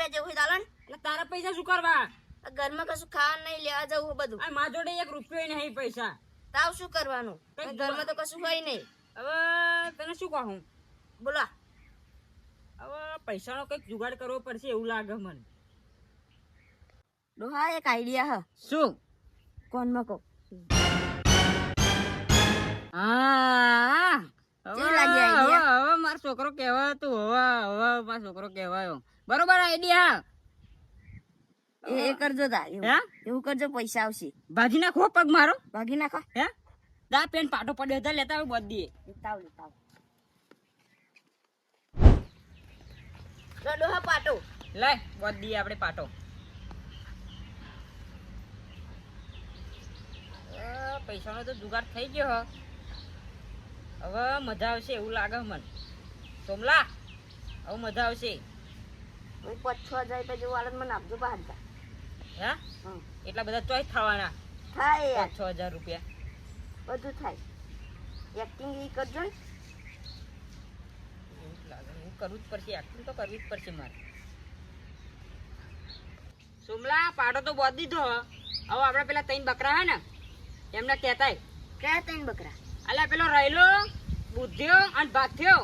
રૂપિયા જેવું હોય તાલન એટલે તારા પૈસા શું કરવા? ઘરમાં કશું ખાવા નહીં લેવા જવું બધું. આ મારા જોડે 1 રૂપિયો નહીં પૈસા. તાવ શું કરવાનું? ઘરમાં તો કશું હોય નહીં. હવે તને શું કહું? બોલા. હવે પૈસાનો કંઈક જુગાડ કરવો પડશે એવું લાગે મને. ડોહા એક આઈડિયા હ. શું? કોનમાં કહો. હા કેવું લાગે આઈડિયા? હવે મારો છોકરો કહેવાય તું હવે મારો છોકરો કહેવાયો. બરોબર આઈડિયા. એ કરજો તા હે? એવું કરજો પૈસા આવશે. ભાજી નાખો પગ મારો. ભાગી નાખો. હે? દા પેન પાટો પડ્યો હતા લેતા આવે બધી. લેતાવ. ડોહા પાટો. લાય બધી આપણે પાટો. પૈસાનો તો જુગાડ થઈ ગયો હવે મજા આવશે એવું લાગે મને. સોમલા હવે મજા આવશે. 5-6 હજાર રૂપિયા જેવું આલન મને આપજો બહાર જા. હે? એટલા બધા ચોઈસ થવાના? થાય યાર 5-6 હજાર રૂપિયા બધું થાય. એક્ટિંગ ઈ કરજો ને. એવું જ લાગે એવું કરવું જ પડશે. એક્ટિંગ તો કરવી જ પડશે મારે. સોમલા પાટો તો બોધ દીધો હવે આપણે પેલા 3 બકરા હે ને એમને કહેતાય. કયા 3 બકરા? અલ્યા પેલો રહેલો બુદ્ધિયો અને ભાથ્યો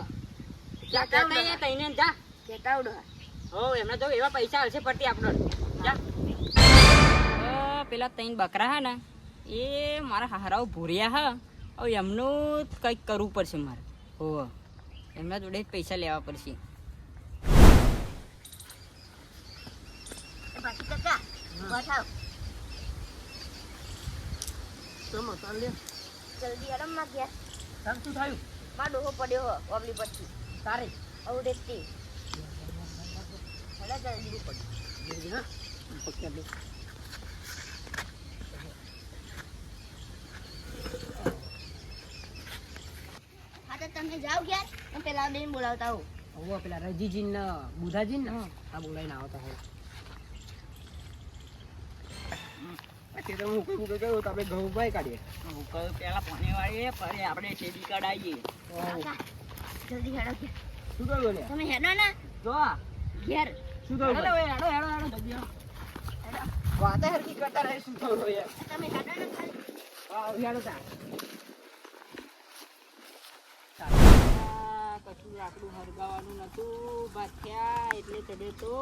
જા કહેતાય તઈને જા કેતા ડોહા. હો એમને તો એવા પૈસા આવશે પડતી આપણો. જા પેલા 3 બકરા હે ને એ મારા હારાઓ ભૂર્યા હે હવે એમનું કંઈક કરવું પડશે મારે. હો એમના જોડે જ પૈસા લેવા પડશે. બાકી કાકા બતાવ. ચલો ચાલ લે જલ્દી આરામ માં ગયા. ચાલ શું થયું? માં ડોહો પડ્યો હો ઓબલી પછી તારે અવડેતી. હેડા જલ્દી જલ્દી હા પકડ લે. હા તો તમે જાઓ ગયા હું પેલા બેન બોલાવતા હું. હવે પેલા રજીજી ને બુધાજી ને આ બોલાવીને આવતા હોય. તે તો હું કહું કે આપણે ઘઉં ભાઈ કાઢીએ. હું કહું પેલા પાણી વાળીએ પછી આપણે શેડી કાઢાઈએ. જલ્દી હેડો ગયા. શું કહ્યું લે? તમે હેડો ને જો ઘેર. શું કહ્યું? હેડો જલ્દી વાતે હરકી કરતા રહે. શું કહ્યું યાર? તમે હેડો ને ખાલી. હા હેડો તા કશું લાકડું હરગાવાનું નતું બાથ્યા એટલે ચડે તો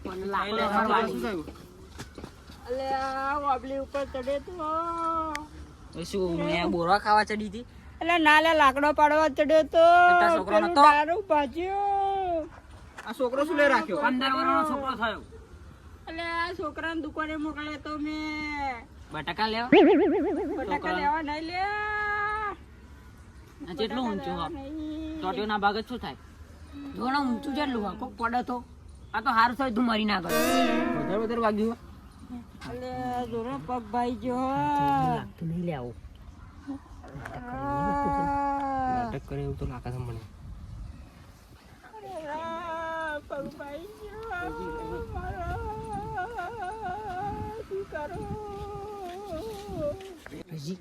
પણ લાકડું હરગાવાનું શું થયું? અલે આ વાબલી ઉપર ચડે તો શું મેં બોરવા ખાવા ચડી હતી? એટલે ના લે લાકડો પાડવા ચડ્યો તો છોકરો નતો દારૂ ભાજ્યો. આ છોકરો શું લઈ રાખ્યો? 15 વર્ષનો છોકરો થયો. એટલે આ છોકરાને દુકાને મોકલ્યો તો મેં બટાકા લેવા નહીં લે. આ કેટલું ઊંચું ટોટિયો ના ભાગ શું થાય? ઘણો ઊંચું જેટલું કોક પડે તો આ તો હારું થાય તું મરી ના કર. વધારે વાગ્યું અલે જોરો પગ ભાઈ જો લાગતું નહીં લે આવો નાટક કરે એવું તો લાગે છે મને. પગ ભાઈ જો શું કરો? હજી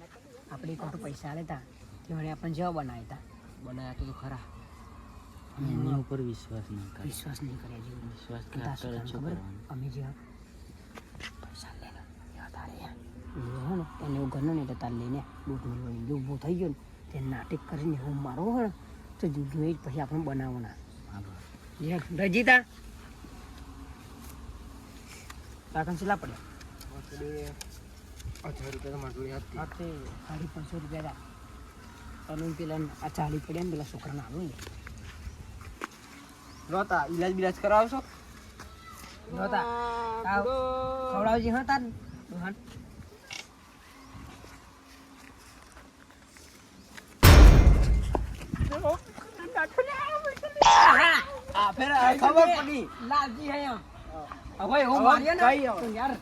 આપણે કોટો પૈસા લેતા તેણે આપણને જેવા બનાવ્યા તો ખરા. એમના ઉપર વિશ્વાસ નહીં કર્યા જેવું વિશ્વાસ ખબર અમે જે પૈસા લેને તારે હે ને એને એવું ઘરનો નહીં તાર લઈને બૂટ મેળવાની જો ઊભો થઈ ગયો ને તે નાટક કરીને હું મારો હોય તો જોઈ પછી આપણે બનાવવાના. રજીતા કાકા કેટલા પડે? 1000 રૂપિયા માટલી હતી. 500 રૂપિયા તને પેલા આ 40 પડ્યા ને પેલા છોકરાને આવું ને રોતા ઈલાજ બિલાજ કરાવશો? રોતા ખવડાવજી હા તાર દોહાન. ખબર પડી લાજી હે હવે હું માર્યો ને યાર